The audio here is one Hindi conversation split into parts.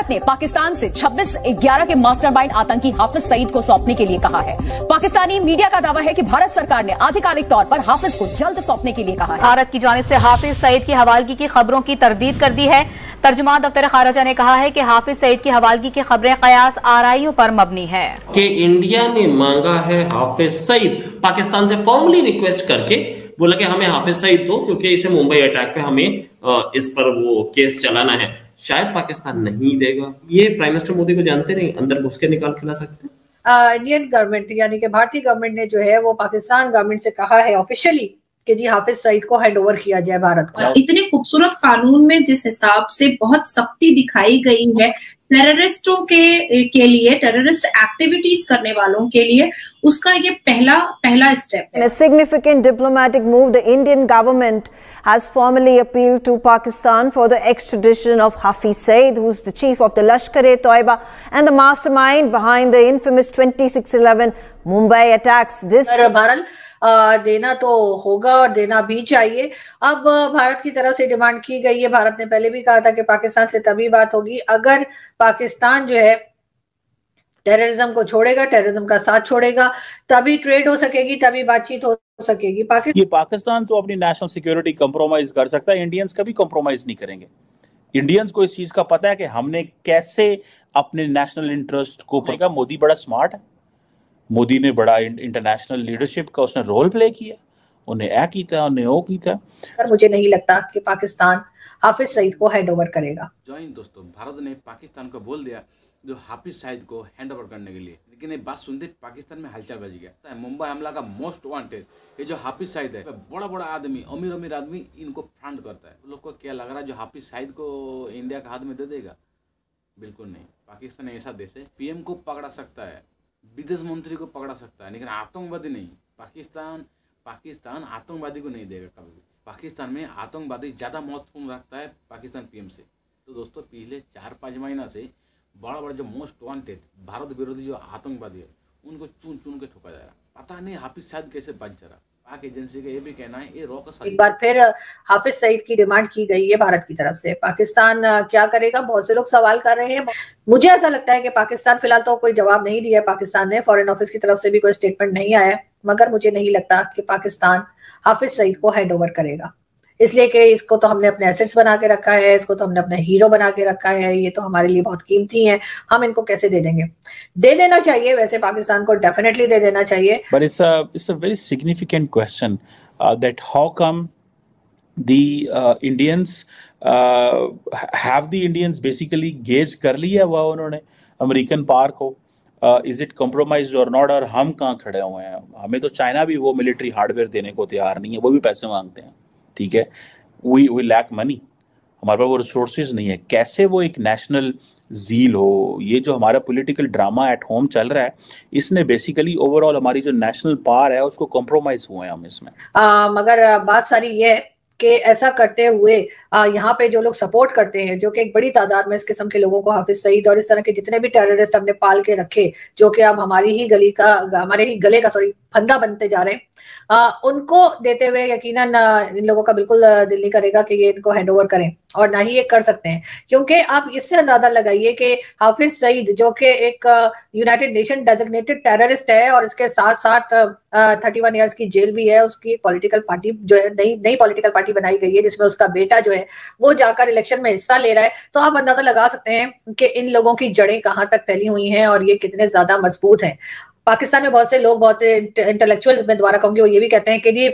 भारत ने पाकिस्तान से 26/11 के मास्टरमाइंड आतंकी हाफिज सईद को सौंपने के लिए कहा है। पाकिस्तानी मीडिया का दावा है कि भारत सरकार ने आधिकारिक तौर पर हाफिज को जल्द सौंपने के लिए कहा है। भारत की जानिब से हाफिज सईद की हवालगी की खबरों की तरदीद कर दी है। तर्जुमान दफ्तर खारजा ने कहा है कि हाफिज सईद की हवालगी की खबरें कयास आराइयों पर मबनी है कि इंडिया ने मांगा है हाफिज सईद, पाकिस्तान से फॉर्मली रिक्वेस्ट करके बोला कि हमें हाफिज सईद दो क्योंकि इसे मुंबई अटैक पे हमें इस पर वो केस चलाना है। शायद पाकिस्तान नहीं देगा। ये प्राइम मिनिस्टर मोदी को जानते नहीं, अंदर घुस के निकाल खिला सकते हैं। इंडियन गवर्नमेंट यानी कि भारतीय गवर्नमेंट ने जो है वो पाकिस्तान गवर्नमेंट से कहा है ऑफिशियली कि जी हाफिज सईद को हैंड ओवर किया जाए भारत को। इतने खूबसूरत कानून में जिस हिसाब से बहुत सख्ती दिखाई गई है टेररिस्टों के लिए, टेररिस्ट एक्टिविटीज करने वालों के लिए, उसका ये पहला स्टेप है। In a significant diplomatic move, the Indian government has formally appealed to Pakistan for the extradition of Hafiz Saeed, who's the chief of the Lashkar-e-Toiba and the mastermind behind the infamous 26/11 Mumbai attacks. This Bharat देना तो होगा और देना भी चाहिए। अब भारत की तरफ से डिमांड की गई है। भारत ने पहले भी कहा था कि पाकिस्तान से तभी बात होगी अगर पाकिस्तान जो है टेररिज्म को छोड़ेगा, टेररिज्म का साथ छोड़ेगा, तभी ट्रेड हो सकेगी, तभी बातचीत हो सकेगी। ये पाकिस्तान तो अपनी नेशनल सिक्योरिटी कंप्रोमाइज कर सकता है, इंडियंस कभी कंप्रोमाइज नहीं करेंगे। इंडियंस को इस चीज का पता है कि हमने कैसे अपने नेशनल इंटरेस्ट को पकड़ा। मोदी बड़ा स्मार्ट है, मोदी ने बड़ा इंटरनेशनल लीडरशिप का उसने रोल प्ले किया, उन्हें ऐ कीता, उन्हें वो कीता। मुझे नहीं लगता कि पाकिस्तान हाफिज सईद को हैंड ओवर करेगा। दोस्तों, भारत ने पाकिस्तान को बोल दिया जो हाफिज सईद को हैंड ओवर करने के लिए, लेकिन ये बात सुनते पाकिस्तान में हलचल बच गया। मुंबई हमला का मोस्ट वांटेड ये जो हाफिज सईद है, बड़ा आदमी, अमीर आदमी इनको फंड करता है। लोग को क्या लग रहा है जो हाफिज सईद को इंडिया का हाथ में दे देगा? बिल्कुल नहीं। पाकिस्तान ऐसा देश है, पीएम को पकड़ा सकता है, विदेश मंत्री को पकड़ा सकता है, लेकिन आतंकवादी नहीं। पाकिस्तान आतंकवादी को नहीं देगा कभी भी। पाकिस्तान में आतंकवादी ज़्यादा महत्वपूर्ण रखता है पाकिस्तान पीएम से। तो दोस्तों, पिछले 4-5 महीना से बड़ा जो मोस्ट वांटेड भारत विरोधी जो आतंकवादी है उनको चुन के ठोका जा रहा। पता नहीं हाफिज सईद कैसे बच जा रहा। पाक एजेंसी का ये भी कहना है ये रॉ का एक बार फिर हाफिज सईद की डिमांड की गई है भारत की तरफ से। पाकिस्तान क्या करेगा, बहुत से लोग सवाल कर रहे हैं। मुझे ऐसा लगता है कि पाकिस्तान फिलहाल तो कोई जवाब नहीं दिया पाकिस्तान ने, फॉरेन ऑफिस की तरफ से भी कोई स्टेटमेंट नहीं आया, मगर मुझे नहीं लगता कि पाकिस्तान हाफिज सईद को हैंड ओवर करेगा, इसलिए कि इसको तो हमने अपने एसेट्स बना के रखा है, इसको तो हमने अपना हीरो बना के रखा है, ये तो हमारे लिए बहुत कीमती है, हम इनको कैसे दे देंगे? दे देना चाहिए, वैसे पाकिस्तान को डेफिनेटली दे देना चाहिए। But it's a very significant question that how come the Indians have the Indians basically gauge कर लिया हुआ उन्होंने अमेरिकन पार को, इज इट कॉम्प्रोमाइज और नॉट, और हम कहाँ खड़े हुए हैं? हमें तो चाइना भी वो मिलिट्री हार्डवेयर देने को तैयार नहीं है, वो भी पैसे मांगते हैं। ठीक है, वी लैक मनी, हमारे पास वो रिसोर्सेज नहीं है। कैसे वो एक नेशनल जील हो? ये जो हमारा पॉलिटिकल ड्रामा एट होम चल रहा है, इसने बेसिकली ओवरऑल हमारी जो नेशनल पावर है उसको कॉम्प्रोमाइज हुए हैं हम इसमें। मगर बात सारी ये है कि ऐसा करते हुए यहाँ पे जो लोग सपोर्ट करते हैं, जो कि एक बड़ी तादाद में इस किस्म के लोगों को हाफिज सईद और इस तरह के जितने भी टेररिस्ट हमने पाल के रखे, जो कि अब हमारे ही गले का फंदा बनते जा रहे हैं, उनको देते हुए यकीनन इन लोगों का बिल्कुल दिल नहीं करेगा कि ये इनको हैंड ओवर करें, और ना ही ये कर सकते हैं। क्योंकि आप इससे अंदाजा लगाइए कि हाफिज सईद जो कि एक यूनाइटेड नेशन डेजिग्नेटेड टेररिस्ट है और इसके साथ साथ 31 इयर्स की जेल भी है, उसकी पॉलिटिकल पार्टी जो है नई पॉलिटिकल पार्टी बनाई गई है जिसमें उसका बेटा जो है वो जाकर इलेक्शन में हिस्सा ले रहा है। तो आप अंदाजा लगा सकते हैं कि इन लोगों की जड़ें कहाँ तक फैली हुई हैं और ये कितने ज्यादा मजबूत हैं। पाकिस्तान में बहुत से लोग, बहुत इंटेलेक्चुअल मैं दोबारा कहूंगी, वो ये भी कहते हैं कि जी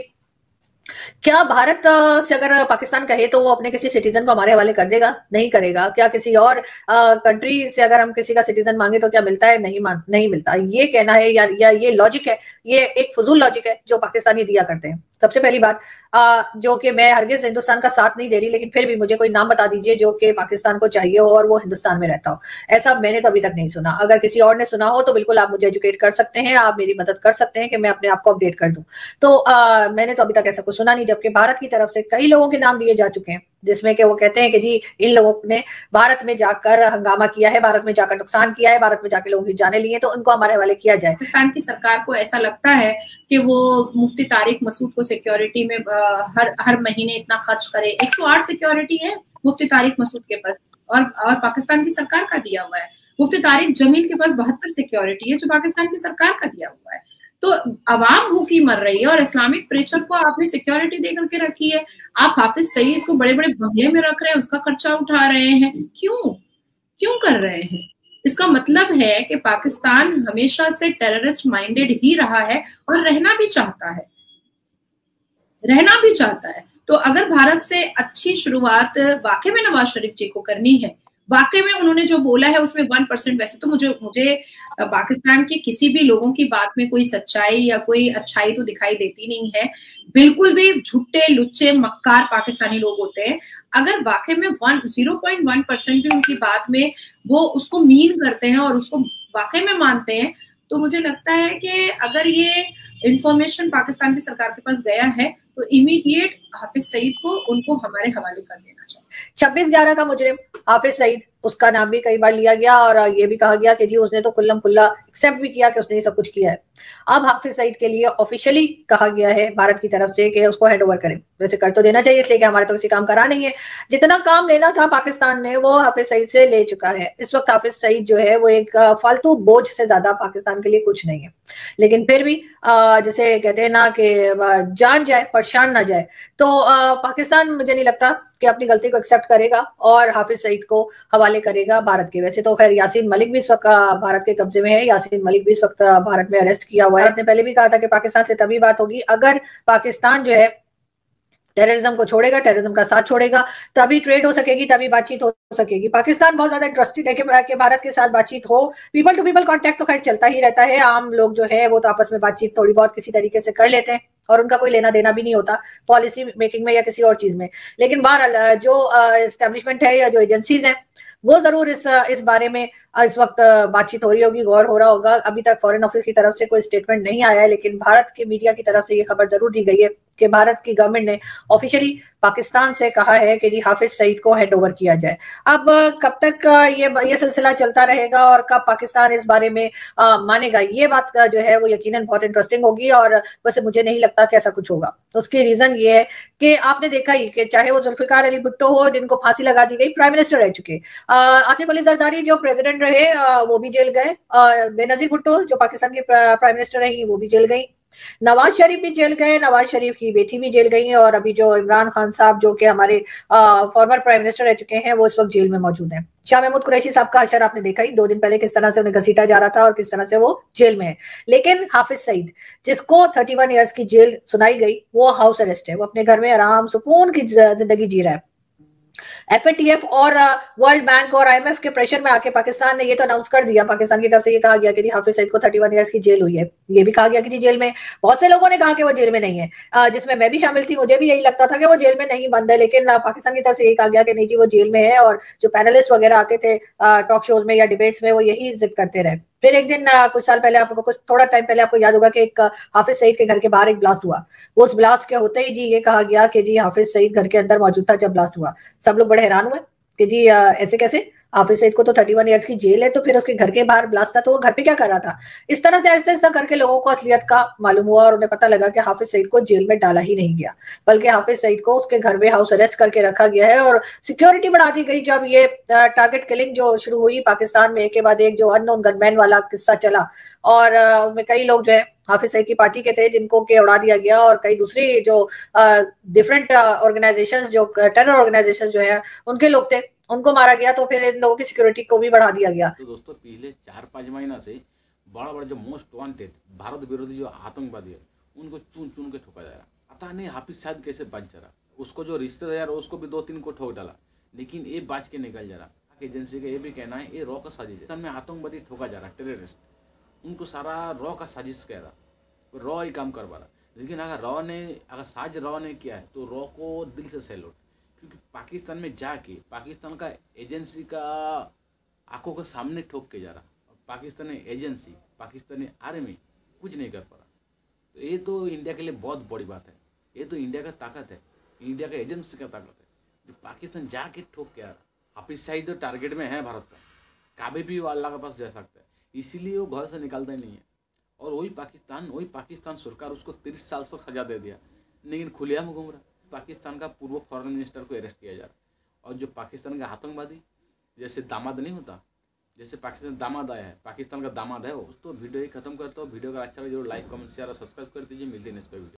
क्या भारत से अगर पाकिस्तान कहे तो वो अपने किसी सिटीजन को हमारे हवाले कर देगा? नहीं करेगा। क्या किसी और कंट्री से अगर हम किसी का सिटीजन मांगे तो क्या मिलता है? नहीं मिलता। ये कहना है या ये लॉजिक है, ये एक फजूल लॉजिक है जो पाकिस्तानी दिया करते हैं। सबसे पहली बात जो कि मैं हरगिज हिंदुस्तान का साथ नहीं दे रही, लेकिन फिर भी मुझे कोई नाम बता दीजिए जो कि पाकिस्तान को चाहिए हो और वो हिंदुस्तान में रहता हो। ऐसा मैंने तो अभी तक नहीं सुना। अगर किसी और ने सुना हो तो बिल्कुल आप मुझे एजुकेट कर सकते हैं, आप मेरी मदद कर सकते हैं कि मैं अपने आप को अपडेट कर दूं। तो मैंने तो अभी तक ऐसा कुछ सुना नहीं, जबकि भारत की तरफ से कई लोगों के नाम दिए जा चुके हैं जिसमें कि वो कहते हैं कि जी इन लोगों ने भारत में जाकर हंगामा किया है, भारत में जाकर नुकसान किया है, भारत में जाकर लोगों की जाने लिए, तो उनको हमारे हवाले किया जाए। पाकिस्तान की सरकार को ऐसा लगता है कि वो मुफ्ती तारिक मसूद को सिक्योरिटी में हर महीने इतना खर्च करे। 108 सिक्योरिटी है मुफ्ती तारिक मसूद के पास। और पाकिस्तान की सरकार का दिया हुआ है। मुफ्ती तारिक जमील के पास 72 सिक्योरिटी है जो पाकिस्तान की सरकार का दिया हुआ है। तो अवाम भूखी मर रही है और इस्लामिक प्रेचर को आपने सिक्योरिटी दे करके रखी है। आप हाफिज सईद को बड़े बड़े बंगले में रख रहे हैं, उसका खर्चा उठा रहे हैं। क्यों कर रहे हैं? इसका मतलब है कि पाकिस्तान हमेशा से टेररिस्ट माइंडेड ही रहा है और रहना भी चाहता है। तो अगर भारत से अच्छी शुरुआत वाकई में नवाज शरीफ जी को करनी है, वाकई में उन्होंने जो बोला है उसमें 1% वैसे तो मुझे पाकिस्तान के किसी भी लोगों की बात में कोई सच्चाई या कोई अच्छाई तो दिखाई देती नहीं है। बिल्कुल भी झूठे लुच्चे मक्कार पाकिस्तानी लोग होते हैं। अगर वाकई में 0.1% भी उनकी बात में वो उसको मीन करते हैं और उसको वाकई में मानते हैं, तो मुझे लगता है कि अगर ये इंफॉर्मेशन पाकिस्तान की सरकार के पास गया है तो इमीडिएट हाफिज सईद को उनको हमारे हवाले कर देना चाहिए। 26/11 का मुजरिम हाफिज सईद, उसका नाम भी कई बार लिया गया और ये भी कहा गया कि जी उसने तो कुल्लम कुल्ला एक्सेप्ट भी किया कि उसने ये सब कुछ किया है। अब हाफिज सईद के लिए ऑफिशियली कहा गया है भारत की तरफ से कि उसको हैंड ओवर करें। वैसे कर तो देना चाहिए इसलिए कि हमारे तो किसी काम करा नहीं है। जितना काम लेना था पाकिस्तान ने वो हाफिज सईद से ले चुका है। इस वक्त हाफिज सईद जो है वो एक फालतू बोझ से ज्यादा पाकिस्तान के लिए कुछ नहीं है। लेकिन फिर भी जैसे कहते हैं ना कि जान जाए परेशान ना जाए, तो पाकिस्तान मुझे नहीं लगता कि अपनी गलती को एक्सेप्ट करेगा और हाफिज सईद को हवाले करेगा भारत के। वैसे तो खैर यासीन मलिक भी इस वक्त भारत के कब्जे में है। यासीन मलिक भी इस वक्त भारत में अरेस्ट किया हुआ है। भारत ने पहले भी कहा था कि पाकिस्तान से तभी बात होगी अगर पाकिस्तान जो है टेररिज्म को छोड़ेगा, टेररिज्म का साथ छोड़ेगा, तभी ट्रेड हो सकेगी, तभी बातचीत हो सकेगी। पाकिस्तान बहुत ज्यादा इंटरेस्टेड है कि भारत के साथ बातचीत हो। पीपल टू पीपल कांटेक्ट तो खैर चलता ही रहता है। आम लोग जो है वो तो आपस में बातचीत थोड़ी बहुत किसी तरीके से कर लेते हैं और उनका कोई लेना देना भी नहीं होता पॉलिसी मेकिंग में या किसी और चीज में। लेकिन बहरहाल जो एस्टेब्लिशमेंट है या जो एजेंसीज हैं वो जरूर इस बारे में इस वक्त बातचीत हो रही होगी, गौर हो रहा होगा। अभी तक फॉरेन ऑफिस की तरफ से कोई स्टेटमेंट नहीं आया है, लेकिन भारत के मीडिया की तरफ से ये खबर जरूर दी गई है कि भारत की गवर्नमेंट ने ऑफिशियली पाकिस्तान से कहा है कि जी हाफिज सईद को हैंड ओवर किया जाए। अब कब तक ये सिलसिला चलता रहेगा और कब पाकिस्तान इस बारे में मानेगा, ये बात का जो है वो यकीनन बहुत इंटरेस्टिंग होगी। और वैसे मुझे नहीं लगता कि ऐसा कुछ होगा। उसकी रीजन ये है कि आपने देखा ही कि चाहे वो जुल्फिकार अली भुट्टो हो जिनको फांसी लगा दी गई, प्राइम मिनिस्टर रह चुके, आसिफ अली जरदारी जो प्रेसिडेंट रहे वो भी जेल गए, बेनजीर भुट्टो जो पाकिस्तान की प्राइम मिनिस्टर रही वो भी जेल गई, नवाज शरीफ भी जेल गए, नवाज शरीफ की बेटी भी जेल गई है, और अभी जो इमरान खान साहब जो कि हमारे फॉर्मर प्राइम मिनिस्टर रह चुके हैं वो इस वक्त जेल में मौजूद हैं। शाह महमूद कुरैशी साहब का हशर आपने देखा ही 2 दिन पहले किस तरह से उन्हें घसीटा जा रहा था और किस तरह से वो जेल में है। लेकिन हाफिज सईद जिसको 31 ईयर्स की जेल सुनाई गई वो हाउस अरेस्ट है, वो अपने घर में आराम सुकून की जिंदगी जी रहा है। FATF और वर्ल्ड बैंक और IMF के प्रेशर में आके पाकिस्तान ने ये तो अनाउंस कर दिया, पाकिस्तान की तरफ से ये कहा गया कि हाफिज सईद को 31 ईयर्स की जेल हुई है। ये भी कहा गया कि जी जेल में, बहुत से लोगों ने कहा कि वो जेल में नहीं है, जिसमें मैं भी शामिल थी, मुझे भी यही लगता था कि वो जेल में नहीं बंद है, लेकिन पाकिस्तान की तरफ से यही कहा गया कि नहीं जी वो जेल में है। और जो पैनलिस्ट वगैरह आते थे टॉक शोज में या डिबेट्स में वो यही जिद करते रहे। फिर एक दिन कुछ साल पहले आपको, कुछ थोड़ा टाइम पहले आपको याद होगा कि एक हाफिज सईद के घर के बाहर एक ब्लास्ट हुआ। उस ब्लास्ट के होते ही जी ये कहा गया कि जी हाफिज सईद घर के अंदर मौजूद था जब ब्लास्ट हुआ। सब लोग बड़े हैरान हुए कि जी ऐसे कैसे, हाफिज सईद को तो 31 ईयर्स की जेल है, तो फिर उसके घर के बाहर ब्लास्ट था तो वो घर पे क्या कर रहा था। इस तरह से ऐसे ऐसा करके लोगों को असलियत का मालूम हुआ और उन्हें पता लगा कि हाफिज सईद को जेल में डाला ही नहीं गया, बल्कि हाफिज सईद को उसके घर में हाउस अरेस्ट करके रखा गया है और सिक्योरिटी बढ़ा दी गई। जब ये टारगेट किलिंग जो शुरू हुई पाकिस्तान में, एक के बाद एक जो अननोन गनमैन वाला किस्सा चला और उनमें कई लोग जो है हाफिज सईद की पार्टी के थे जिनको के उड़ा दिया गया, और कई दूसरी जो डिफरेंट ऑर्गेनाइजेशंस जो टेरर ऑर्गेनाइजेशंस जो है उनके लोग थे उनको मारा गया। तो फिर इन लोगों की सिक्योरिटी को भी बढ़ा दिया गया। तो दोस्तों पिछले 4-5 महीना से बड़ा बड़ा जो मोस्ट वांटेड भारत विरोधी जो आतंकवादी है उनको चुन चुन के ठोका जा रहा। पता नहीं हाफिज सईद कैसे बच जा रहा, उसको जो रिश्तेदार उसको भी 2-3 को ठोक डाला, लेकिन ये बच के निकल जा रहा। एजेंसी का ये भी कहना है ये रॉ का साजिश है, में आतंकवादी ठोका जा रहा, टेररिस्ट उनको सारा रॉ का साजिश कह रहा, रॉ ही काम करवा रहा। लेकिन अगर साज रॉ ने किया है तो रॉ को दिल से सैल्यूट, क्योंकि पाकिस्तान में जाके पाकिस्तान का एजेंसी का आंखों के सामने ठोक के जा रहा, पाकिस्तानी एजेंसी पाकिस्तानी आर्मी कुछ नहीं कर पा रहा। तो ये तो इंडिया के लिए बहुत बड़ी बात है, ये तो इंडिया का ताकत है, इंडिया का एजेंसी का ताकत है जो पाकिस्तान जाके ठोक के आ रहा। हाफिज सईद तो टारगेट में है भारत का, कभी भी वो अल्लाह के पास जा सकता है, इसीलिए वो घर से निकलता ही नहीं है। और वही पाकिस्तान सरकार उसको 30 साल तक सजा दे दिया, लेकिन खुलेआम घूम रहा। पाकिस्तान का पूर्व फॉरेन मिनिस्टर को अरेस्ट किया जा रहा, और जो पाकिस्तान का आतंकवादी जैसे दामाद नहीं होता, जैसे पाकिस्तान दामाद आया है, पाकिस्तान का दामाद है वो। तो वीडियो ही खत्म करता हूँ। वीडियो का अच्छा लगे जरूर लाइक कमेंट शेयर और सब्सक्राइब कर दीजिए। मिलते हैं नेक्स्ट वीडियो।